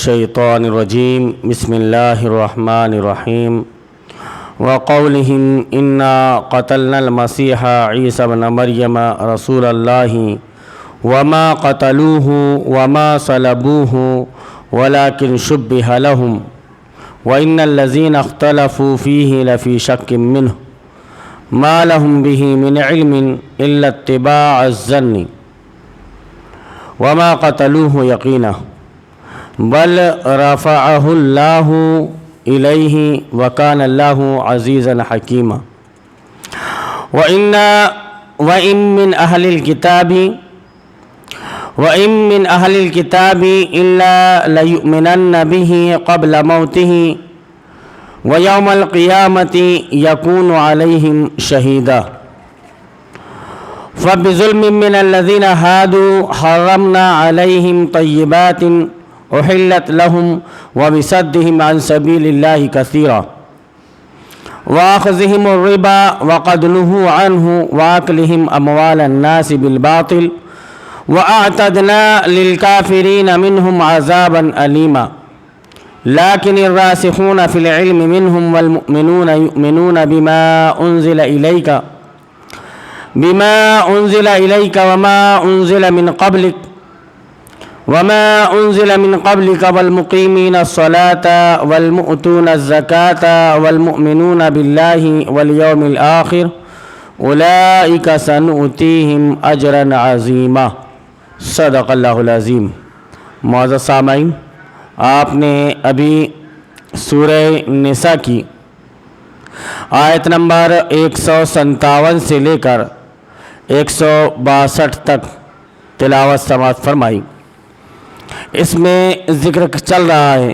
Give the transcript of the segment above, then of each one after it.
الشيطان الرجيم بسم الله الرحمن الرحيم وقولهم إنا قتلنا المسيح عيسى بن مريم رسول الله وما قتلوه وما صلبوه ولكن شبه لهم وإن الذين اختلفوا فيه لفي شك منه ما لهم به من علم إلا اتباع الظن وما قتلوه يقينا بل رفعه الله إليه وكان الله عزيزا حكيما وإن من أهل الكتاب إلا ليؤمنن به قبل موته ويوم القيامة يكون عليهم شهيدا فبظلم من الذين هادوا حرمنا عليهم طيبات أحلت لهم وبصدهم عن سبيل الله كثيرا وأخذهم الربا وقد نهوا عنه وأكلهم أموال الناس بالباطل وأعتدنا للكافرين منهم عذابا أليما لكن الراسخون في العلم منهم والمؤمنون يؤمنون بما أنزل إليك وما أنزل من قبلك والمقيمين الصلاة والمؤتون الزكاة والمؤمنون بالله واليوم الآخر أولئك سنؤتيهم أجرا عظيما صدق اللہ العظیم۔ معزز سامعین، آپ نے ابھی سورہ نساء کی آیت نمبر 157 سے لے کر 162 تک تلاوت سماعت فرمائی۔ اس میں ذکر چل رہا ہے،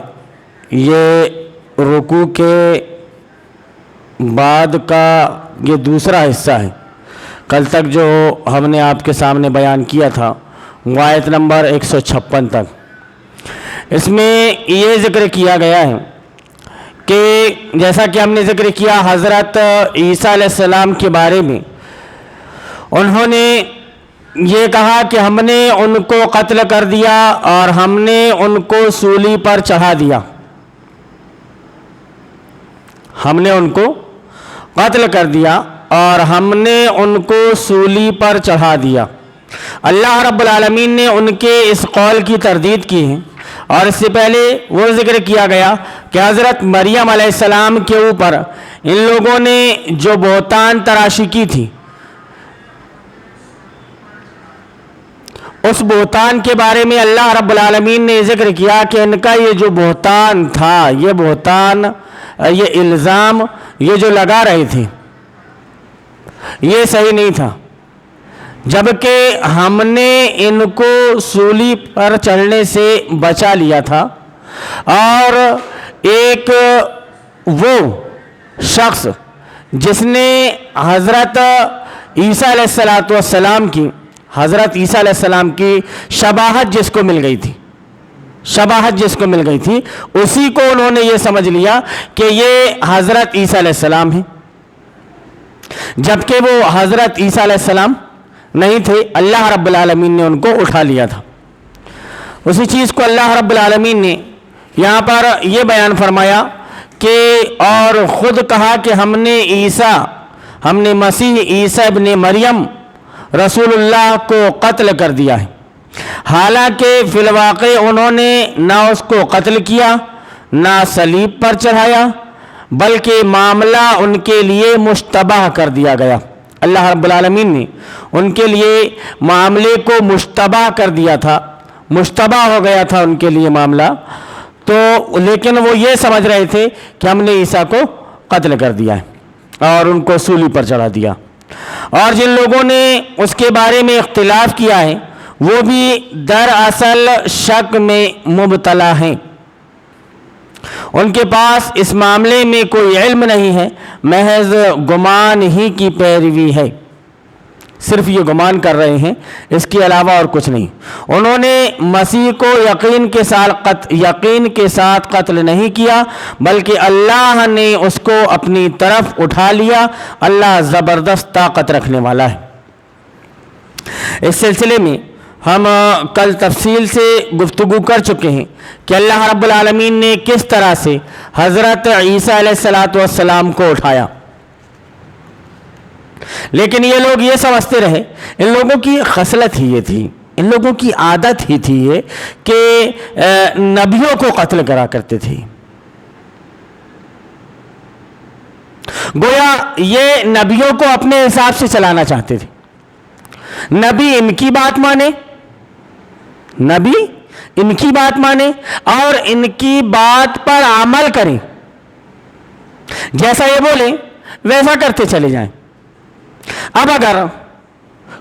یہ رکوع کے بعد کا یہ دوسرا حصہ ہے۔ کل تک جو ہم نے آپ کے سامنے بیان کیا تھا وہ آیت نمبر 156 تک، اس میں یہ ذکر کیا گیا ہے کہ جیسا کہ ہم نے ذکر کیا حضرت عیسیٰ علیہ السلام کے بارے میں، انہوں نے یہ کہا کہ ہم نے ان کو قتل کر دیا اور ہم نے ان کو سولی پر چڑھا دیا۔ ہم نے ان کو قتل کر دیا اور ہم نے ان کو سولی پر چڑھا دیا۔ اللہ رب العالمین نے ان کے اس قول کی تردید کی ہے، اور اس سے پہلے وہ ذکر کیا گیا کہ حضرت مریم علیہ السلام کے اوپر ان لوگوں نے جو بہتان تراشی کی تھی، اس بہتان کے بارے میں اللہ رب العالمین نے ذکر کیا کہ ان کا یہ جو بہتان تھا، یہ بہتان، یہ الزام، یہ جو لگا رہے تھے، یہ صحیح نہیں تھا، جبکہ ہم نے ان کو سولی پر چڑھنے سے بچا لیا تھا۔ اور ایک وہ شخص جس نے حضرت عیسیٰ علیہ السلام کی شباہت جس کو مل گئی تھی، اسی کو انہوں نے یہ سمجھ لیا کہ یہ حضرت عیسیٰ علیہ السلام ہیں، جبکہ وہ حضرت عیسیٰ علیہ السلام نہیں تھے۔ اللہ رب العالمین نے ان کو اٹھا لیا تھا۔ اسی چیز کو اللہ رب العالمین نے یہاں پر یہ بیان فرمایا کہ اور خود کہا کہ ہم نے مسیح عیسیٰ ابن مریم رسول اللہ کو قتل کر دیا ہے، حالانکہ فی الواقع انہوں نے نہ اس کو قتل کیا نہ صلیب پر چڑھایا، بلکہ معاملہ ان کے لیے مشتبہ کر دیا گیا۔ اللہ رب العالمین نے ان کے لیے معاملے کو مشتبہ کر دیا تھا، مشتبہ ہو گیا تھا ان کے لیے معاملہ، تو لیکن وہ یہ سمجھ رہے تھے کہ ہم نے عیسیٰ کو قتل کر دیا ہے اور ان کو سولی پر چڑھا دیا۔ اور جن لوگوں نے اس کے بارے میں اختلاف کیا ہے وہ بھی دراصل شک میں مبتلا ہیں، ان کے پاس اس معاملے میں کوئی علم نہیں ہے، محض گمان ہی کی پیروی ہے، صرف یہ گمان کر رہے ہیں، اس کے علاوہ اور کچھ نہیں۔ انہوں نے مسیح کو یقین کے ساتھ قتل نہیں کیا، بلکہ اللہ نے اس کو اپنی طرف اٹھا لیا۔ اللہ زبردست طاقت رکھنے والا ہے۔ اس سلسلے میں ہم کل تفصیل سے گفتگو کر چکے ہیں کہ اللہ رب العالمین نے کس طرح سے حضرت عیسیٰ علیہ السلام کو اٹھایا، لیکن یہ لوگ یہ سمجھتے رہے، ان لوگوں کی خصلت ہی یہ تھی، ان لوگوں کی عادت ہی تھی یہ کہ نبیوں کو قتل کرا کرتے تھے. گویا یہ نبیوں کو اپنے حساب سے چلانا چاہتے تھے. نبی ان کی بات مانے، نبی ان کی بات مانے اور ان کی بات پر عمل کریں، جیسا یہ بولیں ویسا کرتے چلے جائیں. اب اگر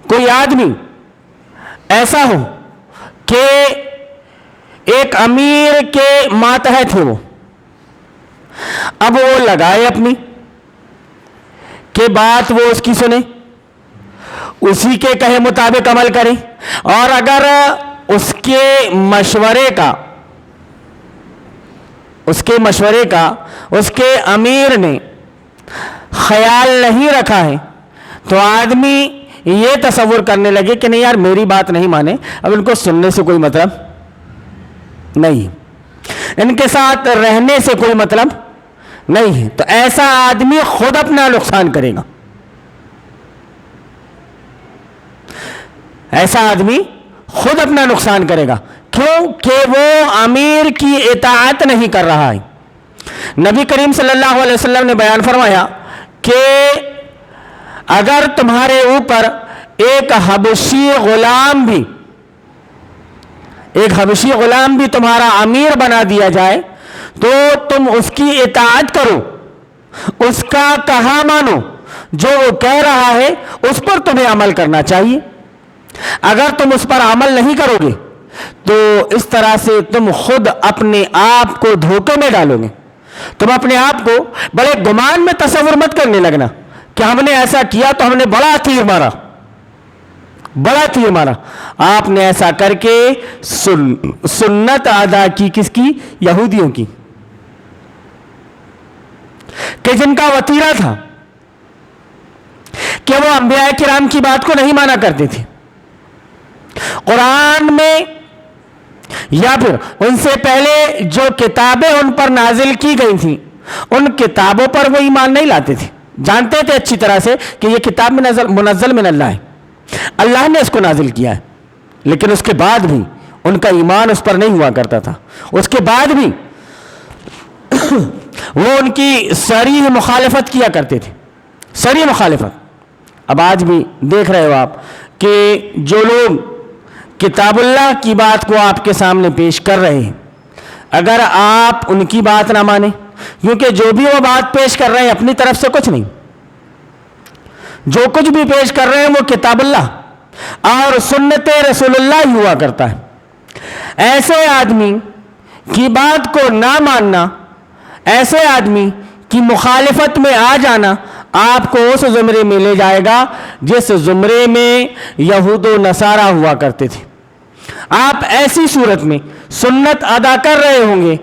کوئی آدمی ایسا ہو کہ ایک امیر کے ماتحت ہو، اب وہ لگائے اپنی کہ بات وہ اس کی سنے، اسی کے کہے مطابق عمل کرے، اور اگر اس کے مشورے کا اس کے امیر نے خیال نہیں رکھا ہے تو آدمی یہ تصور کرنے لگے کہ نہیں یار میری بات نہیں مانے، اب ان کو سننے سے کوئی مطلب نہیں، ان کے ساتھ رہنے سے کوئی مطلب نہیں ہے. تو ایسا آدمی خود اپنا نقصان کرے گا، ایسا آدمی خود اپنا نقصان کرے گا. کیوں کہ وہ امیر کی اطاعت نہیں کر رہا ہے. نبی کریم صلی اللہ علیہ وسلم نے بیان فرمایا کہ اگر تمہارے اوپر ایک حبشی غلام بھی تمہارا امیر بنا دیا جائے تو تم اس کی اطاعت کرو، اس کا کہا مانو، جو وہ کہہ رہا ہے اس پر تمہیں عمل کرنا چاہیے. اگر تم اس پر عمل نہیں کرو گے تو اس طرح سے تم خود اپنے آپ کو دھوکے میں ڈالو گے. تم اپنے آپ کو بڑے گمان میں تصور مت کرنے لگنا کہ ہم نے ایسا کیا تو ہم نے بڑا تیر مارا. آپ نے ایسا کر کے سنت ادا کی، کس کی؟ یہودیوں کی، کہ جن کا وتیرہ تھا کہ وہ انبیاء کرام کی بات کو نہیں مانا کرتے تھے. قرآن میں یا پھر ان سے پہلے جو کتابیں ان پر نازل کی گئی تھیں ان کتابوں پر وہ ایمان نہیں لاتے تھے. جانتے تھے اچھی طرح سے کہ یہ کتاب منزل من اللہ ہے، اللہ نے اس کو نازل کیا ہے، لیکن اس کے بعد بھی ان کا ایمان اس پر نہیں ہوا کرتا تھا. اس کے بعد بھی وہ ان کی صریح مخالفت کیا کرتے تھے، صریح مخالفت. اب آج بھی دیکھ رہے ہو آپ کہ جو لوگ کتاب اللہ کی بات کو آپ کے سامنے پیش کر رہے ہیں، اگر آپ ان کی بات نہ مانیں، کیونکہ جو بھی وہ بات پیش کر رہے ہیں اپنی طرف سے کچھ نہیں، جو کچھ بھی پیش کر رہے ہیں وہ کتاب اللہ اور سنت رسول اللہ ہی ہوا کرتا ہے. ایسے آدمی کی بات کو نہ ماننا، ایسے آدمی کی مخالفت میں آ جانا آپ کو اس زمرے میں لے جائے گا جس زمرے میں یہود و نصارہ ہوا کرتے تھے. آپ ایسی صورت میں سنت ادا کر رہے ہوں گے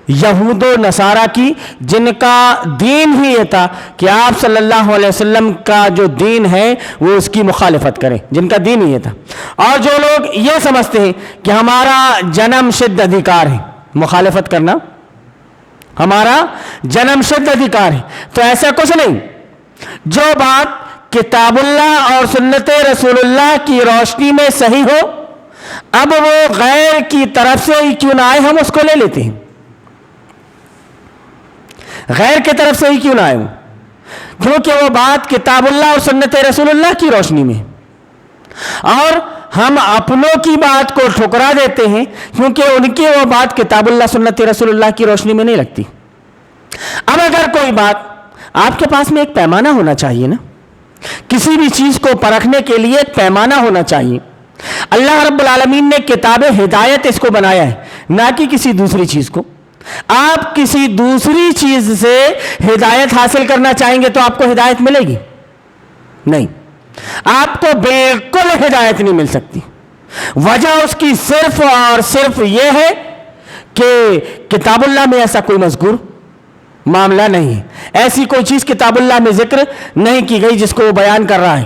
یہود و نصارہ کی، جن کا دین ہی یہ تھا کہ آپ صلی اللہ علیہ وسلم کا جو دین ہے وہ اس کی مخالفت کریں، جن کا دین ہی یہ تھا. اور جو لوگ یہ سمجھتے ہیں کہ ہمارا جنم شد ادھیکار ہے، مخالفت کرنا ہمارا جنم شد ادھیکار ہے، تو ایسا کچھ نہیں. جو بات کتاب اللہ اور سنت رسول اللہ کی روشنی میں صحیح ہو، اب وہ غیر کی طرف سے ہی کیوں نہ آئے ہم اس کو لے لیتے ہیں. غیر کی طرف سے ہی کیوں نہ آئے ہوں، کیونکہ وہ بات کتاب اللہ اور سنت رسول اللہ کی روشنی میں، اور ہم اپنوں کی بات کو ٹھکرا دیتے ہیں کیونکہ ان کی وہ بات کتاب اللہ سنت رسول اللہ کی روشنی میں نہیں لگتی. اب اگر کوئی بات، آپ کے پاس میں ایک پیمانہ ہونا چاہیے نا، کسی بھی چیز کو پرکھنے کے لیے ایک پیمانہ ہونا چاہیے. اللہ رب العالمین نے کتاب ہدایت اس کو بنایا ہے، نہ کہ کسی دوسری چیز کو. آپ کسی دوسری چیز سے ہدایت حاصل کرنا چاہیں گے تو آپ کو ہدایت ملے گی نہیں، آپ کو بالکل ہدایت نہیں مل سکتی. وجہ اس کی صرف اور صرف یہ ہے کہ کتاب اللہ میں ایسا کوئی مذکور معاملہ نہیں ہے، ایسی کوئی چیز کتاب اللہ میں ذکر نہیں کی گئی جس کو وہ بیان کر رہا ہے.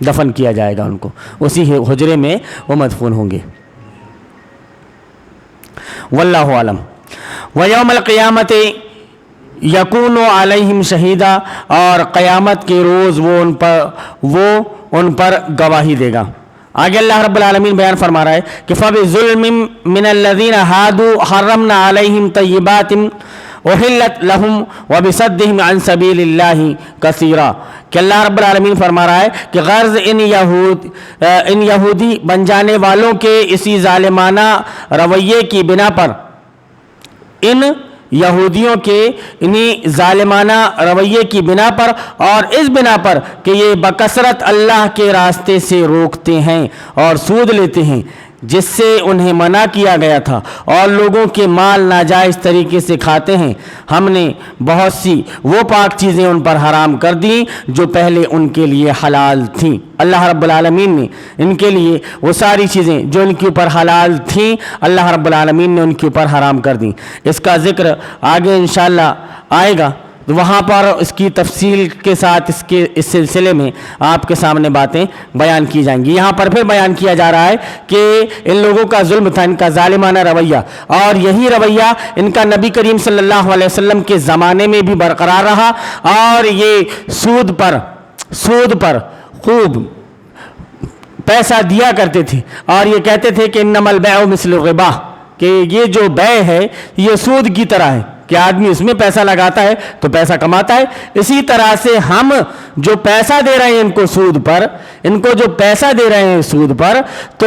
دفن کیا جائے گا ان کو، اسی حجرے میں وہ مدفون ہوں گے۔ واللہ عالم۔ ویوم القیامت یکون علیہم شہیدا، اور قیامت کے روز وہ ان پر گواہی دے گا۔ آگے اللہ رب العالمین بیان فرما رہا ہے کہ فَبِظُلْمٍ مِّنَ الَّذِينَ هَادُوا حَرَّمْنَا عَلَيْهِمْ طَيِّبَاتٍ احلت لہم وبصدہم عن سبیل اللہ کثیرا، کہ اللہ رب العالمین فرما رہا ہے کہ غرض ان یہودی بن جانے والوں کے اسی ظالمانہ رویے کی بنا پر، ان یہودیوں کے انہی ظالمانہ رویے کی بنا پر اور اس بنا پر کہ یہ بکثرت اللہ کے راستے سے روکتے ہیں اور سود لیتے ہیں جس سے انہیں منع کیا گیا تھا، اور لوگوں کے مال ناجائز طریقے سے کھاتے ہیں، ہم نے بہت سی وہ پاک چیزیں ان پر حرام کر دیں جو پہلے ان کے لیے حلال تھیں۔ اللہ رب العالمین نے ان کے لیے وہ ساری چیزیں جو ان کے اوپر حلال تھیں، اللہ رب العالمین نے ان کے اوپر حرام کر دیں۔ اس کا ذکر آگے انشاءاللہ آئے گا، وہاں پر اس کی تفصیل کے ساتھ اس سلسلے میں آپ کے سامنے باتیں بیان کی جائیں گی۔ یہاں پر پھر بیان کیا جا رہا ہے کہ ان لوگوں کا ظلم تھا، ان کا ظالمانہ رویہ، اور یہی رویہ ان کا نبی کریم صلی اللہ علیہ وسلم کے زمانے میں بھی برقرار رہا، اور یہ سود پر خوب پیسہ دیا کرتے تھے، اور یہ کہتے تھے کہ انما البیع مثل الربا، کہ یہ جو بیع ہے یہ سود کی طرح ہے، کہ آدمی اس میں پیسہ لگاتا ہے تو پیسہ کماتا ہے۔ اسی طرح سے ہم جو پیسہ دے رہے ہیں ان کو سود پر، ان کو جو پیسہ دے رہے ہیں سود پر، تو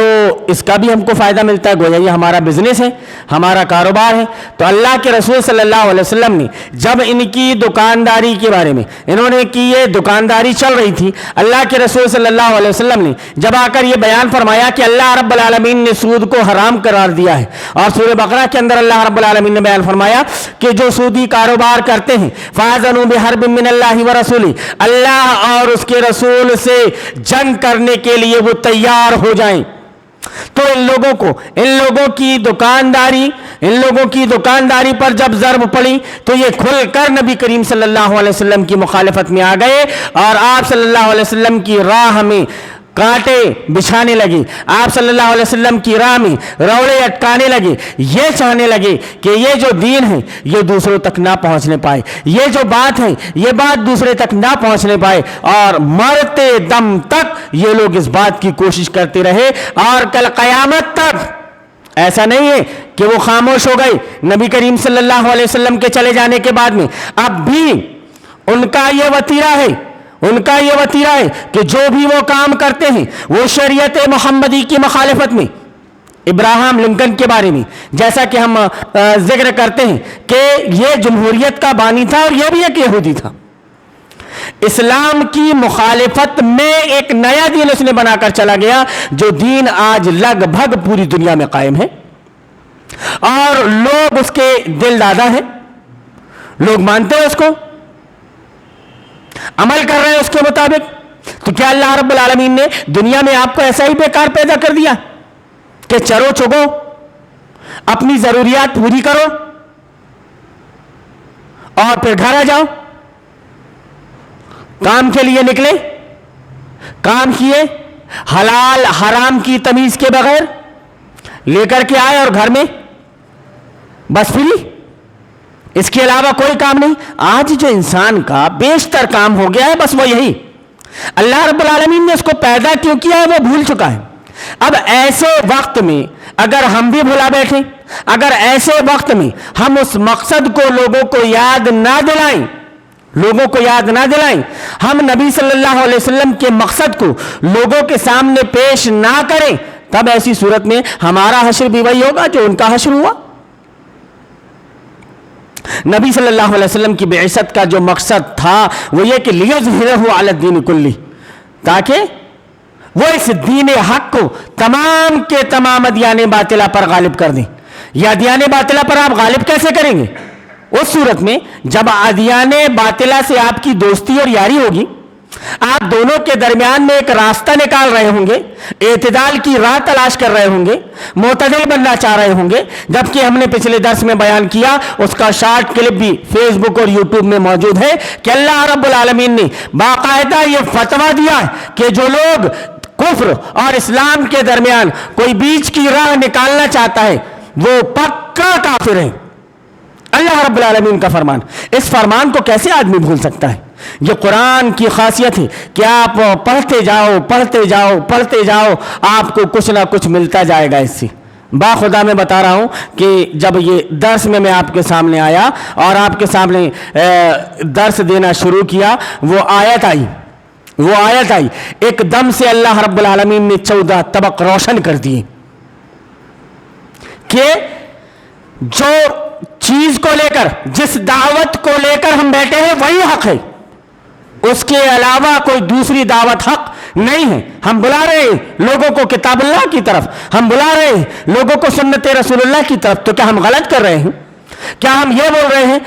اس کا بھی ہم کو فائدہ ملتا ہے، گویا یہ ہمارا بزنس ہے، ہمارا کاروبار ہے۔ تو اللہ کے رسول صلی اللہ علیہ وسلم نے جب ان کی دکانداری کے بارے میں، انہوں نے کی یہ دکانداری چل رہی تھی، اللہ کے رسول صلی اللہ علیہ وسلم نے جب آ کر یہ بیان فرمایا کہ اللہ رب العالمین نے سود کو حرام قرار دیا ہے، اور سورہ بقرہ کے اندر اللہ رب العالمین نے بیان فرمایا کہ جو سودی کاروبار کرتے ہیں فَأَذَنُوا بِحَرْبٍ مِّنَ اللَّهِ وَرَسُولِهِ، اللہ اور اس کے رسول سے جنگ کرنے کے لیے وہ تیار ہو جائیں۔ تو ان لوگوں کی دکانداری پر جب ضرب پڑی تو یہ کھل کر نبی کریم صلی اللہ علیہ وسلم کی مخالفت میں آ گئے، اور آپ صلی اللہ علیہ وسلم کی راہ میں کانٹے بچھانے لگے، آپ صلی اللہ علیہ وسلم کی راہ میں روڑے اٹکانے لگے، یہ چاہنے لگے کہ یہ جو دین ہے یہ دوسروں تک نہ پہنچنے پائے، یہ جو بات ہے یہ بات دوسرے تک نہ پہنچنے پائے، اور مرتے دم تک یہ لوگ اس بات کی کوشش کرتے رہے، اور کل قیامت تک ایسا نہیں ہے کہ وہ خاموش ہو گئے نبی کریم صلی اللہ علیہ وسلم کے چلے جانے کے بعد میں، اب بھی ان کا یہ وتیرہ ہے کہ جو بھی وہ کام کرتے ہیں وہ شریعت محمدی کی مخالفت میں۔ ابراہیم لنکن کے بارے میں جیسا کہ ہم ذکر کرتے ہیں کہ یہ جمہوریت کا بانی تھا، اور یہ بھی ایک یہودی تھا، اسلام کی مخالفت میں ایک نیا دین اس نے بنا کر چلا گیا، جو دین آج لگ بھگ پوری دنیا میں قائم ہے، اور لوگ اس کے دل دادا ہیں، لوگ مانتے ہیں اس کو، عمل کر رہے ہیں اس کے مطابق۔ تو کیا اللہ رب العالمین نے دنیا میں آپ کو ایسا ہی بیکار پیدا کر دیا کہ چرو چگو، اپنی ضروریات پوری کرو اور پھر گھر آ جاؤ؟ کام کے لیے نکلے، کام کیے، حلال حرام کی تمیز کے بغیر لے کر کے آئے، اور گھر میں بس فری، اس کے علاوہ کوئی کام نہیں۔ آج جو انسان کا بیشتر کام ہو گیا ہے بس وہ یہی، اللہ رب العالمین نے اس کو پیدا کیوں کیا ہے وہ بھول چکا ہے۔ اب ایسے وقت میں اگر ہم بھی بھلا بیٹھیں، اگر ایسے وقت میں ہم اس مقصد کو لوگوں کو یاد نہ دلائیں، ہم نبی صلی اللہ علیہ وسلم کے مقصد کو لوگوں کے سامنے پیش نہ کریں، تب ایسی صورت میں ہمارا حشر بھی وہی ہوگا جو ان کا حشر ہوا۔ نبی صلی اللہ علیہ وسلم کی بعثت کا جو مقصد تھا وہ یہ کہ لیظہرہ علی الدین کلہ، تاکہ وہ اس دین حق کو تمام کے تمام ادیان باطلہ پر غالب کر دیں۔ یہ ادیان باطلہ پر آپ غالب کیسے کریں گے؟ اس صورت میں جب ادیان باطلہ سے آپ کی دوستی اور یاری ہوگی، آپ دونوں کے درمیان میں ایک راستہ نکال رہے ہوں گے, اعتدال کی راہ تلاش کر رہے ہوں گے, معتدل بننا چاہ رہے ہوں گے. جبکہ ہم نے پچھلے درس میں بیان کیا, اس کا شارٹ کلپ بھی فیس بک اور یوٹیوب میں موجود ہے, کہ اللہ رب العالمین نے باقاعدہ یہ فتویٰ دیا ہے کہ جو لوگ کفر اور اسلام کے درمیان کوئی بیچ کی راہ نکالنا چاہتا ہے وہ پکا کافر ہے. اللہ رب العالمین کا فرمان, اس فرمان کو کیسے آدمی بھول سکتا ہے؟ یہ قرآن کی خاصیت ہے کہ آپ پڑھتے جاؤ پڑھتے جاؤ پڑھتے جاؤ, آپ کو کچھ نہ کچھ ملتا جائے گا اس سے. باخدا میں بتا رہا ہوں کہ جب یہ درس میں آپ کے سامنے آیا اور آپ کے سامنے درس دینا شروع کیا, وہ آیت آئی ایک دم سے اللہ رب العالمین نے 14 طبق روشن کر دیے کہ جو چیز کو لے کر, جس دعوت کو لے کر ہم بیٹھے ہیں وہی حق ہے, اس کے علاوہ کوئی دوسری دعوت حق نہیں ہے. ہم بلا رہے ہیں لوگوں کو کتاب اللہ کی طرف, ہم بلا رہے ہیں لوگوں کو سنت رسول اللہ کی طرف. تو کیا ہم غلط کر رہے ہیں؟ کیا ہم یہ بول رہے ہیں,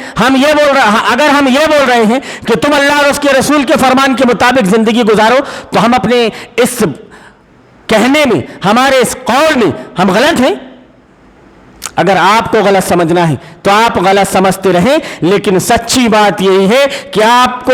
اگر ہم یہ بول رہے ہیں کہ تم اللہ اور اس کے رسول کے فرمان کے مطابق زندگی گزارو, تو ہم اپنے اس کہنے میں, ہمارے اس قول میں ہم غلط ہیں؟ اگر آپ کو غلط سمجھنا ہے تو آپ غلط سمجھتے رہیں, لیکن سچی بات یہی ہے کہ آپ کو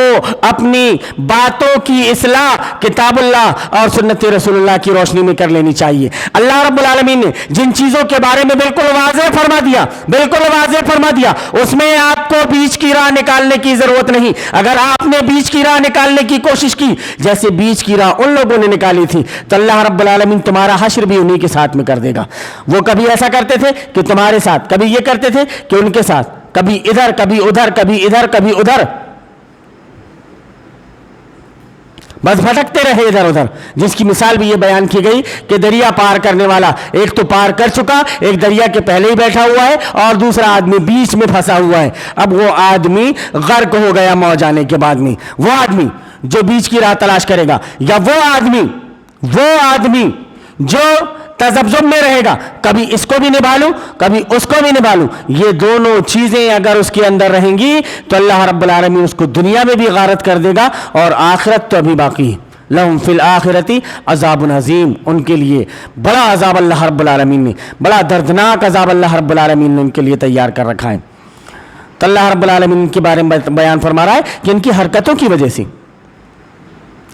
اپنی باتوں کی اصلاح کتاب اللہ اور سنت رسول اللہ کی روشنی میں کر لینی چاہیے. اللہ رب العالمین نے جن چیزوں کے بارے میں بالکل واضح فرما دیا, اس میں آپ کو بیچ کی راہ نکالنے کی ضرورت نہیں. اگر آپ نے بیچ کی راہ نکالنے کی کوشش کی جیسے بیچ کی راہ ان لوگوں نے نکالی تھی, تو اللہ رب العالمین تمہارا حشر بھی انہی کے ساتھ میں کر دے گا. وہ کبھی ایسا کرتے تھے کہ تمہارے ساتھ, کبھی یہ کرتے تھے کہ ان کے ساتھ, کبھی ادھر کبھی ادھر, کبھی ادھر کبھی ادھر, بس بھٹکتے رہے ادھر ادھر. جس کی مثال بھی یہ بیان کی گئی کہ دریا پار کرنے والا ایک تو پار کر چکا, ایک دریا کے پہلے ہی بیٹھا ہوا ہے اور دوسرا آدمی بیچ میں پھنسا ہوا ہے. اب وہ آدمی غرق ہو گیا موج آنے کے بعد میں, وہ آدمی جو بیچ کی راہ تلاش کرے گا, یا وہ آدمی جو تذبذب میں رہے گا, کبھی اس کو بھی نبھالوں کبھی اس کو بھی نبھالوں. یہ دونوں چیزیں اگر اس کے اندر رہیں گی تو اللہ رب العالمین اس کو دنیا میں بھی غارت کر دے گا, اور آخرت تو ابھی باقی ہے. لہم فی الآخرتی عذاب عظیم, ان کے لیے بڑا عذاب اللہ رب العالمین نے, بڑا دردناک عذاب اللہ رب العالمین نے ان کے لیے تیار کر رکھا ہے. تو اللہ رب العالمین ان کے بارے میں بیان فرما رہا ہے کہ ان کی حرکتوں کی وجہ سے,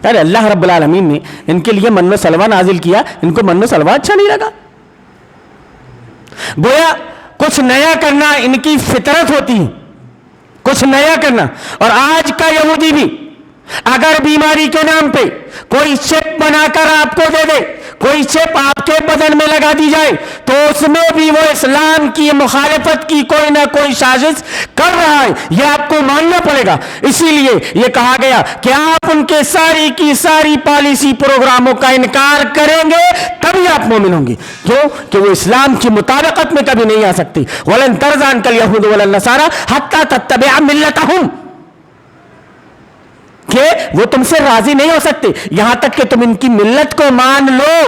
ارے اللہ رب العالمین نے ان کے لیے من و سلوہ نازل کیا, ان کو من و سلوہ اچھا نہیں لگا. گویا کچھ نیا کرنا ان کی فطرت ہوتی ہے, کچھ نیا کرنا. اور آج کا یہودی بھی اگر بیماری کے نام پہ کوئی چپ بنا کر آپ کو دے دے, کوئی چپ آپ کے بدن میں لگا دی جائے, تو اس میں بھی وہ اسلام کی مخالفت کی کوئی نہ کوئی سازش کر رہا ہے. یہ آپ کو ماننا پڑے گا. اسی لیے یہ کہا گیا کہ آپ ان کے ساری کی ساری پالیسی پروگراموں کا انکار کریں گے تبھی آپ مومن ہوں گے. کیوں؟ کہ وہ اسلام کی مطابقت میں کبھی نہیں آ سکتی. وَلَن تَرْضَىٰ عَنْكَ الْيَهُودُ وَلَا النَّصَارَىٰ حَتَّىٰ تَتَّبِعَ مِلَّتَهُمْ, کہ وہ تم سے راضی نہیں ہو سکتے یہاں تک کہ تم ان کی ملت کو مان لو.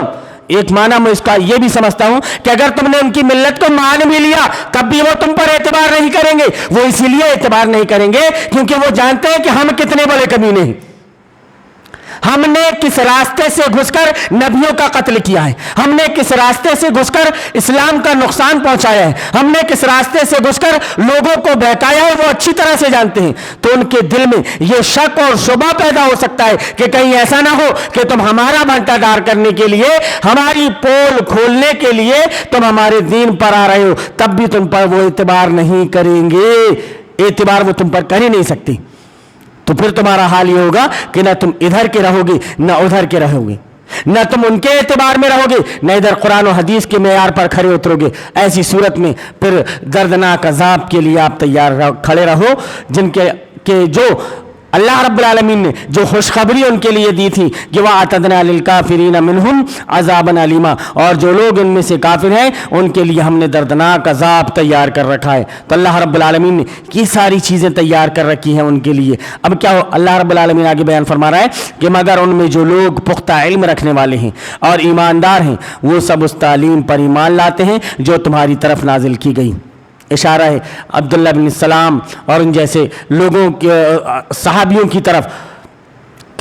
ایک معنی میں اس کا یہ بھی سمجھتا ہوں کہ اگر تم نے ان کی ملت کو مان بھی لیا تب بھی وہ تم پر اعتبار نہیں کریں گے. وہ اسی لیے اعتبار نہیں کریں گے کیونکہ وہ جانتے ہیں کہ ہم کتنے بڑے کمینے ہیں. ہم نے کس راستے سے گھس کر نبیوں کا قتل کیا ہے, ہم نے کس راستے سے گھس کر اسلام کا نقصان پہنچایا ہے, ہم نے کس راستے سے گھس کر لوگوں کو بہکایا ہے, وہ اچھی طرح سے جانتے ہیں. تو ان کے دل میں یہ شک اور شبہ پیدا ہو سکتا ہے کہ کہیں ایسا نہ ہو کہ تم ہمارا بانٹا دار کرنے کے لیے, ہماری پول کھولنے کے لیے تم ہمارے دین پر آ رہے ہو, تب بھی تم پر وہ اعتبار نہیں کریں گے. اعتبار وہ تم پر کر ہی نہیں سکتی. تو پھر تمہارا حال یہ ہوگا کہ نہ تم ادھر کے رہو گے نہ ادھر کے رہو گے, نہ تم ان کے اعتبار میں رہو گے نہ ادھر قرآن و حدیث کے معیار پر کھڑے اترو گے. ایسی صورت میں پھر دردناک عذاب کے لیے آپ تیار کھڑے رہو, جن کے جو اللہ رب العالمین نے جو خوشخبری ان کے لیے دی تھی کہ وَأَعْتَدْنَا لِلْكَافِرِينَ مِنْهُمْ عَذَابًا أَلِيمًا, اور جو لوگ ان میں سے کافر ہیں ان کے لیے ہم نے دردناک عذاب تیار کر رکھا ہے. تو اللہ رب العالمین نے یہ ساری چیزیں تیار کر رکھی ہیں ان کے لیے. اب کیا ہو, اللہ رب العالمین آگے بیان فرما رہا ہے کہ مگر ان میں جو لوگ پختہ علم رکھنے والے ہیں اور ایماندار ہیں وہ سب اس تعلیم پر ایمان لاتے ہیں جو تمہاری طرف نازل کی گئی. اشارہ ہے عبداللہ بن السلام اور ان جیسے لوگوں کے صحابیوں کی طرف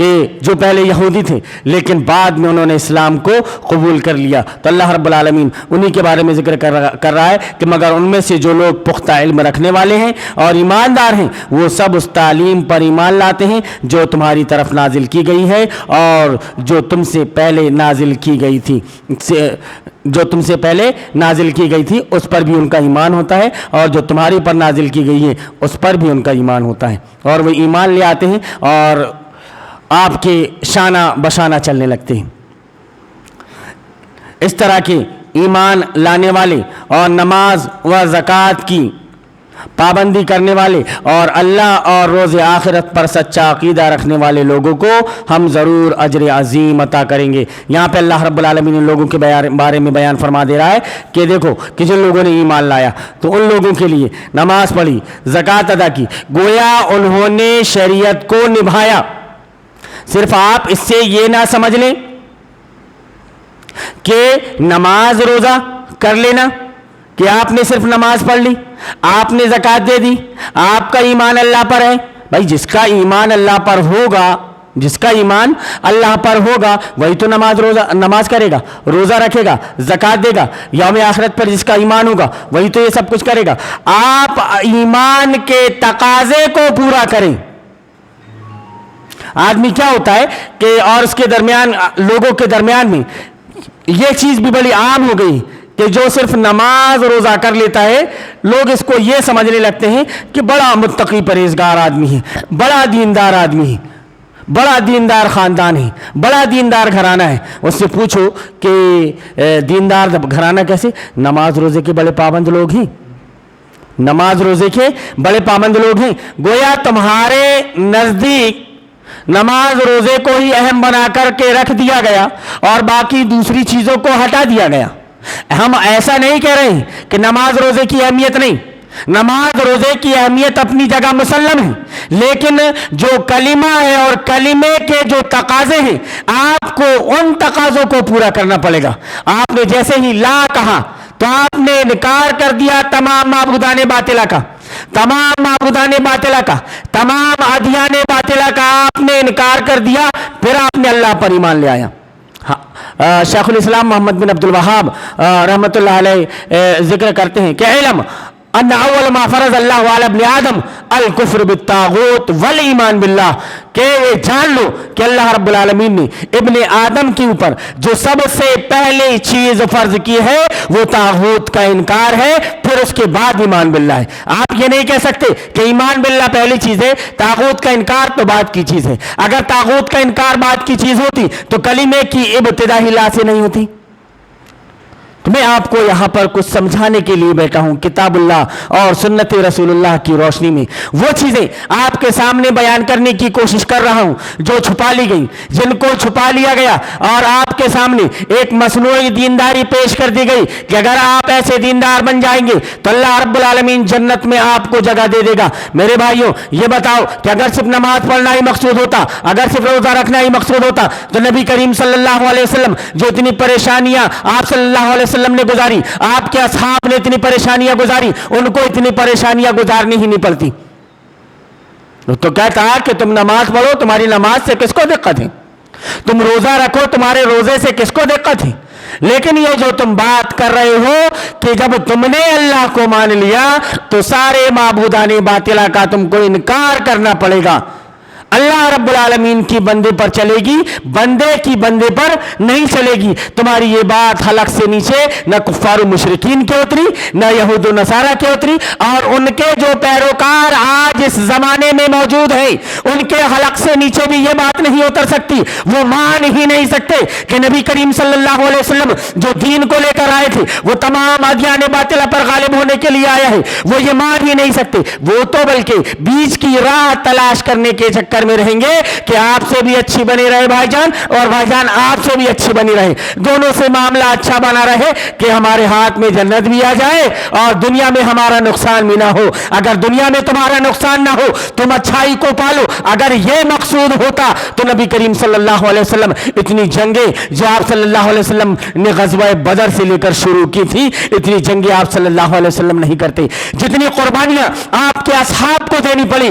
کہ جو پہلے یہودی تھے لیکن بعد میں انہوں نے اسلام کو قبول کر لیا، تو اللہ رب العالمین انہی کے بارے میں ذکر کر رہا ہے کہ مگر ان میں سے جو لوگ پختہ علم رکھنے والے ہیں اور ایماندار ہیں وہ سب اس تعلیم پر ایمان لاتے ہیں جو تمہاری طرف نازل کی گئی ہے اور جو تم سے پہلے نازل کی گئی تھی اس پر بھی ان کا ایمان ہوتا ہے، اور جو تمہاری پر نازل کی گئی ہے اس پر بھی ان کا ایمان ہوتا ہے، اور وہ ایمان لے آتے ہیں اور آپ کے شانہ بشانہ چلنے لگتے ہیں۔ اس طرح کے ایمان لانے والے اور نماز و زکوٰۃ کی پابندی کرنے والے اور اللہ اور روز آخرت پر سچا عقیدہ رکھنے والے لوگوں کو ہم ضرور اجر عظیم عطا کریں گے۔ یہاں پہ اللہ رب العالمین ان لوگوں کے بارے میں بیان فرما دے رہا ہے کہ دیکھو کہ جن لوگوں نے ایمان لایا تو ان لوگوں کے لیے نماز پڑھی، زکوٰۃ ادا کی، گویا انہوں نے شریعت کو نبھایا۔ صرف آپ اس سے یہ نہ سمجھ لیں کہ نماز روزہ کر لینا کہ آپ نے صرف نماز پڑھ لی، آپ نے زکوٰۃ دے دی، آپ کا ایمان اللہ پر ہے۔ بھائی جس کا ایمان اللہ پر ہوگا وہی تو نماز کرے گا، روزہ رکھے گا، زکوٰۃ دے گا، یوم آخرت پر جس کا ایمان ہوگا وہی تو یہ سب کچھ کرے گا۔ آپ ایمان کے تقاضے کو پورا کریں۔ آدمی کیا ہوتا ہے کہ اور اس کے درمیان لوگوں کے درمیان میں یہ چیز بھی بڑی عام ہو گئی کہ جو صرف نماز روزہ کر لیتا ہے لوگ اس کو یہ سمجھنے لگتے ہیں کہ بڑا متقی پرہیزگار آدمی ہے، بڑا دیندار آدمی ہے، بڑا دیندار خاندان ہے، بڑا دیندار گھرانہ ہے۔ اس سے پوچھو کہ دیندار گھرانہ کیسے؟ نماز روزے کے بڑے پابند لوگ ہیں، نماز روزے کے بڑے پابند لوگ ہیں۔ گویا تمہارے نزدیک نماز روزے کو ہی اہم بنا کر کے رکھ دیا گیا اور باقی دوسری چیزوں کو ہٹا دیا گیا۔ ہم ایسا نہیں کہہ رہے ہیں کہ نماز روزے کی اہمیت نہیں، نماز روزے کی اہمیت اپنی جگہ مسلم ہے، لیکن جو کلمہ ہے اور کلمے کے جو تقاضے ہیں آپ کو ان تقاضوں کو پورا کرنا پڑے گا۔ آپ نے جیسے ہی لا کہا تو آپ نے انکار کر دیا تمام معبودان باطلہ کا، تمام معبودان باطلہ کا، تمام ادیان باطلہ کا آپ نے انکار کر دیا، پھر آپ نے اللہ پر ایمان لے آیا۔ شیخ الاسلام محمد بن عبد الوہاب رحمۃ اللہ علیہ ذکر کرتے ہیں کہ علم ان اول ما فرض اللہ علی ابن آدم الکفر بالطاغوت والایمان باللہ، کہ جان لو کہ اللہ رب العالمین نے ابن آدم کے اوپر جو سب سے پہلی چیز فرض کی ہے وہ طاغوت کا انکار ہے، پھر اس کے بعد ایمان باللہ ہے۔ آپ یہ نہیں کہہ سکتے کہ ایمان باللہ پہلی چیز ہے، طاغوت کا انکار تو بعد کی چیز ہے۔ اگر طاغوت کا انکار بعد کی چیز ہوتی تو کلمے کی ابتدا ہی لا سے نہیں ہوتی۔ تو میں آپ کو یہاں پر کچھ سمجھانے کے لیے بیٹھا ہوں، کتاب اللہ اور سنت رسول اللہ کی روشنی میں وہ چیزیں آپ کے سامنے بیان کرنے کی کوشش کر رہا ہوں جو چھپا لی گئی، جن کو چھپا لیا گیا اور آپ کے سامنے ایک مصنوعی دینداری پیش کر دی گئی کہ اگر آپ ایسے دیندار بن جائیں گے تو اللہ رب العالمین جنت میں آپ کو جگہ دے دے گا۔ میرے بھائیوں یہ بتاؤ کہ اگر صرف نماز پڑھنا ہی مقصود ہوتا، اگر صرف روزہ رکھنا ہی مقصود ہوتا تو نبی کریم صلی اللہ علیہ وسلم جو اتنی پریشانیاں آپ صلی اللہ علیہ وسلم نے گزاری، آپ کے اصحاب نے اتنی پریشانیاں گزاری، ان کو اتنی پریشانیاں گزارنی ہی نہیں پڑتی۔ تو کہتا کہ تم نماز پڑھو، تمہاری نماز سے کس کو دقت ہے؟ تم روزہ رکھو، تمہارے روزے سے کس کو دقت ہے؟ لیکن یہ جو تم بات کر رہے ہو کہ جب تم نے اللہ کو مان لیا تو سارے معبودان باطلہ کا تم کو انکار کرنا پڑے گا۔ اللہ رب العالمین کی بندے پر چلے گی، بندے کی بندے پر نہیں چلے گی۔ تمہاری یہ بات حلق سے نیچے نہ کفار و مشرکین کے اتری، نہ یہود و نصارہ کے اتری، اور ان کے جو پیروکار آج اس زمانے میں موجود ہیں ان کے حلق سے نیچے بھی یہ بات نہیں اتر سکتی۔ وہ مان ہی نہیں سکتے کہ نبی کریم صلی اللہ علیہ وسلم جو دین کو لے کر آئے تھے وہ تمام ادیان باطلہ پر غالب ہونے کے لیے آیا ہے، وہ یہ مان ہی نہیں سکتے۔ وہ تو بلکہ بیچ کی راہ تلاش کرنے کے چکر میں رہیں گے کہ آپ سے بھی اچھی بنی رہے بھائی جان، اور بھائی جان آپ سے بھی اچھی بنی رہے، دونوں سے معاملہ اچھا بنا رہے کہ ہمارے ہاتھ میں جنت بھی آ جائے اور دنیا میں ہمارا نقصان بھی نہ ہو۔ اگر دنیا میں تمہارا نقصان نہ ہو تم اچھائی کو پالو، اگر یہ مقصود ہوتا تو نبی کریم صلی اللہ علیہ وسلم اتنی جنگیں جو آپ صلی اللہ علیہ وسلم نے غزوہ بدر سے لے کر شروع کی تھی، اتنی جنگیں آپ صلی اللہ علیہ وسلم نہیں کرتے۔ جتنی قربانیاں آپ کے اصحاب کو دینی پڑی